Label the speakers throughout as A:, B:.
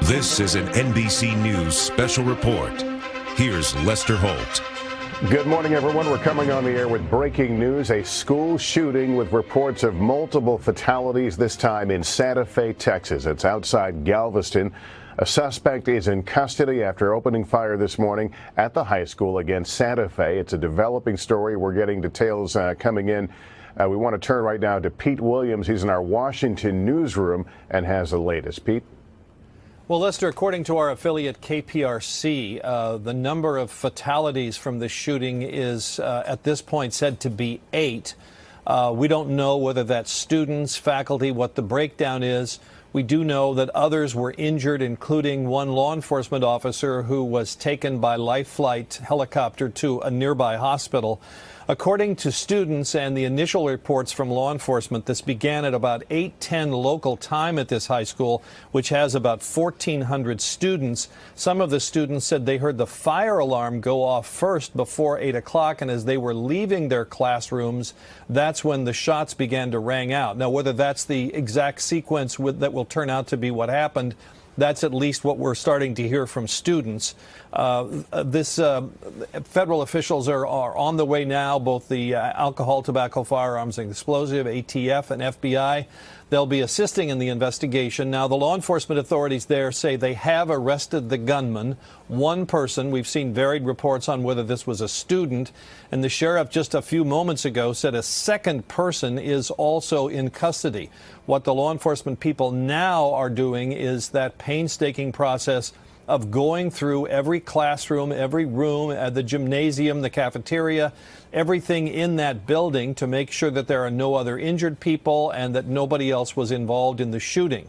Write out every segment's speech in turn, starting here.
A: This is an NBC News special report. Here's Lester Holt.
B: Good morning, everyone. We're coming on the air with breaking news. A school shooting with reports of multiple fatalities, this time in Santa Fe, Texas. It's outside Galveston. A suspect is in custody after opening fire this morning at the high school against Santa Fe. It's a developing story. We're getting details coming in. We want to turn right now to Pete Williams. He's in our Washington newsroom and has the latest. Pete?
C: Well, Lester, according to our affiliate KPRC, the number of fatalities from this shooting is at this point said to be 8. We don't know whether that's students, faculty, what the breakdown is. We do know that others were injured, including one law enforcement officer who was taken by life flight helicopter to a nearby hospital. According to students and the initial reports from law enforcement, this began at about 8:10 local time at this high school, which has about 1,400 students. Some of the students said they heard the fire alarm go off first before 8 o'clock, and as they were leaving their classrooms, that's when the shots began to ring out. Now, whether that's the exact sequence that will turn out to be what happened, that's at least what we're starting to hear from students. Federal officials are on the way now, both the alcohol, tobacco, firearms, and explosive, ATF, and FBI. They'll be assisting in the investigation. Now, the law enforcement authorities there say they have arrested the gunman. One person, we've seen varied reports on whether this was a student, and the sheriff just a few moments ago said a second person is also in custody. What the law enforcement people now are doing is that painstaking process of going through every classroom, every room, the gymnasium, the cafeteria, everything in that building to make sure that there are no other injured people and that nobody else was involved in the shooting.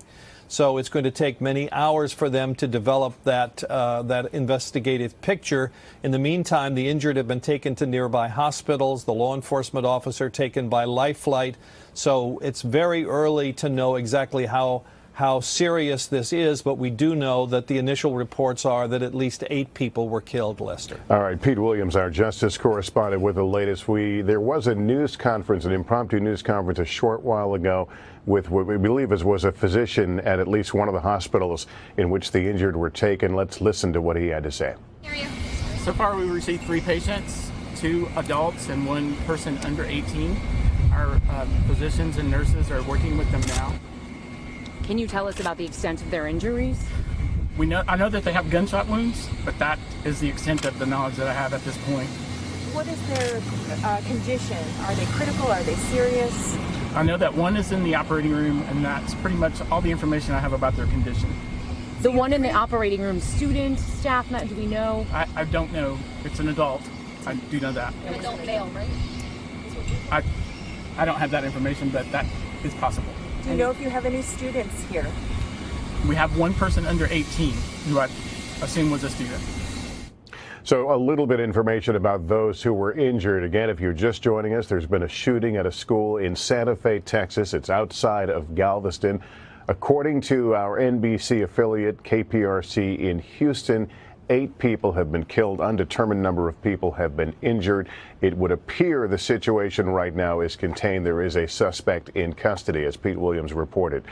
C: So it's going to take many hours for them to develop that investigative picture. In the meantime, the injured have been taken to nearby hospitals, the law enforcement officer taken by life flight. So it's very early to know exactly how serious this is, but we do know that the initial reports are that at least 8 people were killed, Lester.
B: All right, Pete Williams, our justice correspondent, with the latest. There was a news conference, an impromptu news conference a short while ago with what we believe was a physician at least one of the hospitals in which the injured were taken. Let's listen to what he had to say.
D: So far, we received 3 patients, 2 adults and 1 person under 18. Our physicians and nurses are working with them now.
E: Can you tell us about the extent of their injuries?
D: I know that they have gunshot wounds, but that is the extent of the knowledge that I have at this point.
F: What is their condition? Are they critical? Are they serious?
D: I know that 1 is in the operating room, and that's pretty much all the information I have about their condition.
E: The one in the operating room, student, staff, do we know?
D: I don't know. It's an adult. I do know that.
E: An adult male, right?
D: I don't have that information, but that is possible.
F: Do you know if you have any students here?
D: We have 1 person under 18 who I assume was a student.
B: So a little bit of information about those who were injured. Again, if you're just joining us, there's been a shooting at a school in Santa Fe, Texas. It's outside of Galveston. According to our NBC affiliate KPRC in Houston, 8 people have been killed. Undetermined number of people have been injured. It would appear the situation right now is contained. There is a suspect in custody, as Pete Williams reported.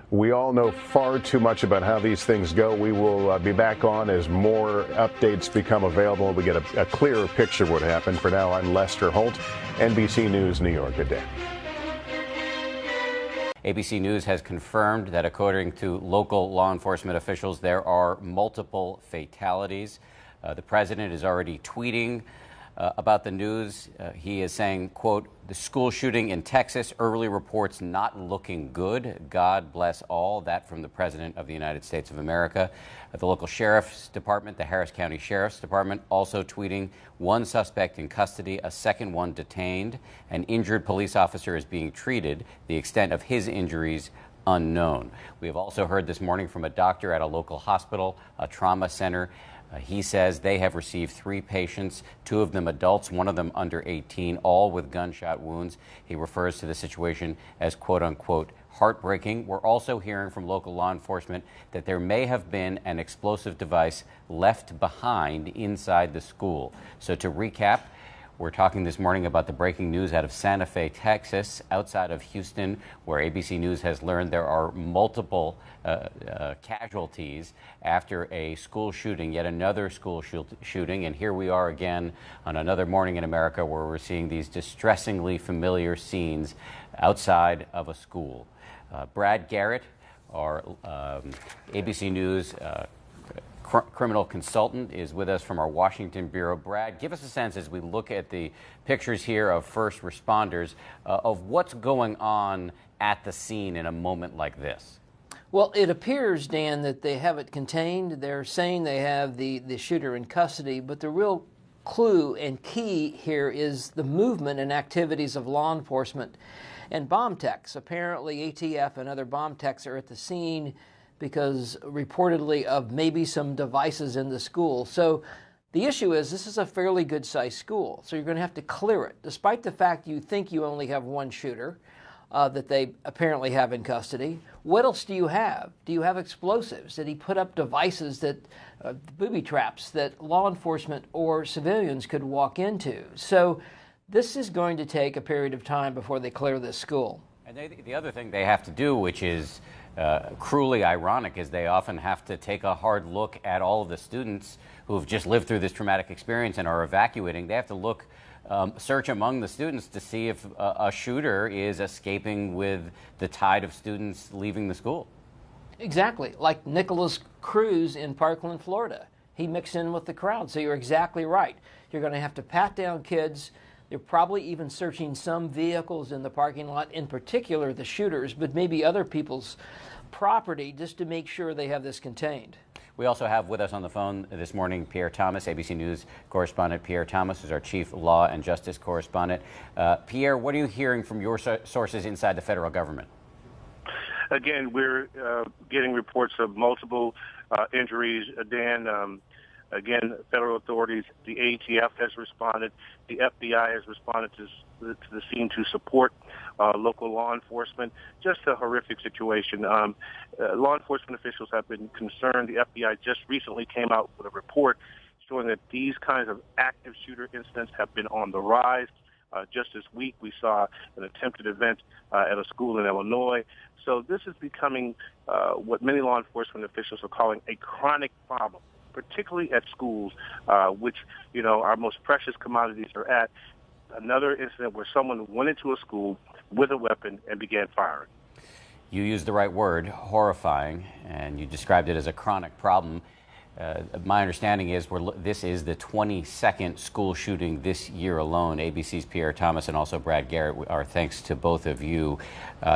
B: We all know far too much about how these things go. We will be back on as more updates become available. We get a clearer picture of what happened. For now, I'm Lester Holt, NBC News, New York. Good day.
G: ABC News has confirmed that according to local law enforcement officials, there are multiple fatalities. The president is already tweeting about the news. He is saying, quote, "The school shooting in Texas, early reports not looking good. God bless all." That from the President of the United States of America. The local sheriff's department, the Harris County Sheriff's Department, also tweeting 1 suspect in custody, a second one detained. An injured police officer is being treated. The extent of his injuries unknown. We have also heard this morning from a doctor at a local hospital, a trauma center. He says they have received 3 patients, 2 of them adults, 1 of them under 18, all with gunshot wounds. He refers to the situation as, quote unquote, heartbreaking. We're also hearing from local law enforcement that there may have been an explosive device left behind inside the school. So to recap, We're talking this morning about the breaking news out of Santa Fe, Texas, outside of Houston, where ABC News has learned there are multiple casualties after a school shooting, yet another school shooting. And here we are again on another morning in America where we're seeing these distressingly familiar scenes outside of a school. Brad Garrett, our ABC News criminal consultant, is with us from our Washington bureau. Brad, give us a sense as we look at the pictures here of first responders of what's going on at the scene in a moment like this.
H: Well, it appears, Dan, that they have it contained. They're saying they have the shooter in custody, but the real clue and key here is the movement and activities of law enforcement and bomb techs. Apparently, ATF and other bomb techs are at the scene because reportedly of maybe some devices in the school. So the issue is this is a fairly good-sized school, so you're going to have to clear it. Despite the fact you think you only have one shooter that they apparently have in custody, what else do you have? Do you have explosives? Did he put up devices that, booby traps, that law enforcement or civilians could walk into? So this is going to take a period of time before they clear this school.
G: And the other thing they have to do, which is cruelly ironic, is they often have to take a hard look at all of the students who have just lived through this traumatic experience and are evacuating. They have to look, search among the students to see if a shooter is escaping with the tide of students leaving the school. Exactly.
H: Like Nicholas Cruz in Parkland, Florida. He mixed in with the crowd, so you're exactly right. You're going to have to pat down kids. They're probably even searching some vehicles in the parking lot, in particular the shooters, but maybe other people's property, just to make sure they have this contained.
G: We also have with us on the phone this morning Pierre Thomas, ABC News correspondent. Pierre Thomas is our chief law and justice correspondent. Pierre, what are you hearing from your sources inside the federal government?
I: Again, we're getting reports of multiple injuries. Dan, again, federal authorities, the ATF has responded. The FBI has responded to the scene to support local law enforcement. Just a horrific situation. Law enforcement officials have been concerned. The FBI just recently came out with a report showing that these kinds of active shooter incidents have been on the rise. Just this week, we saw an attempted event at a school in Illinois. So this is becoming what many law enforcement officials are calling a chronic problem, particularly at schools, which, you know, our most precious commodities are at. Another incident where someone went into a school with a weapon and began firing.
G: You used the right word, horrifying, and you described it as a chronic problem. My understanding is this is the 22nd school shooting this year alone. ABC's Pierre Thomas and also Brad Garrett, our thanks to both of you.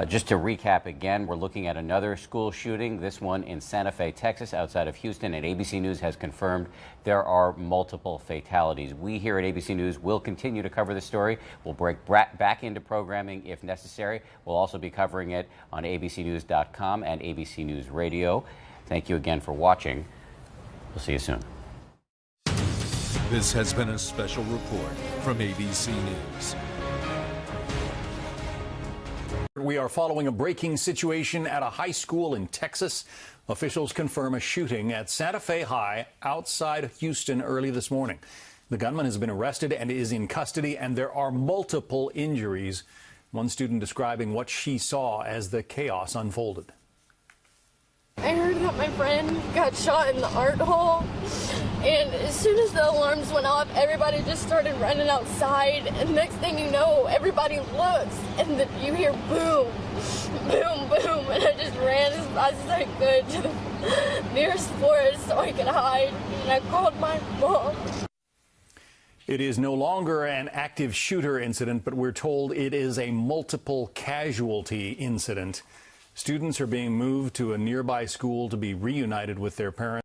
G: Just to recap again, we're looking at another school shooting, this one in Santa Fe, Texas, outside of Houston, and ABC News has confirmed there are multiple fatalities. We here at ABC News will continue to cover this story. We'll break back into programming if necessary. We'll also be covering it on abcnews.com and ABC News Radio. Thank you again for watching. We'll see you soon.
A: This has been a special report from ABC News.
J: We are following a breaking situation at a high school in Texas. Officials confirm a shooting at Santa Fe High outside Houston early this morning. The gunman has been arrested and is in custody, and there are multiple injuries. One student describing what she saw as the chaos unfolded.
K: I heard that my friend got shot in the art hall, and as soon as the alarms went off, everybody just started running outside, and next thing you know, everybody looks, and then you hear boom, boom, boom, and I just ran as fast as I could to the nearest forest so I could hide, and I called my mom.
J: It is no longer an active shooter incident, but we're told it is a multiple casualty incident. Students are being moved to a nearby school to be reunited with their parents.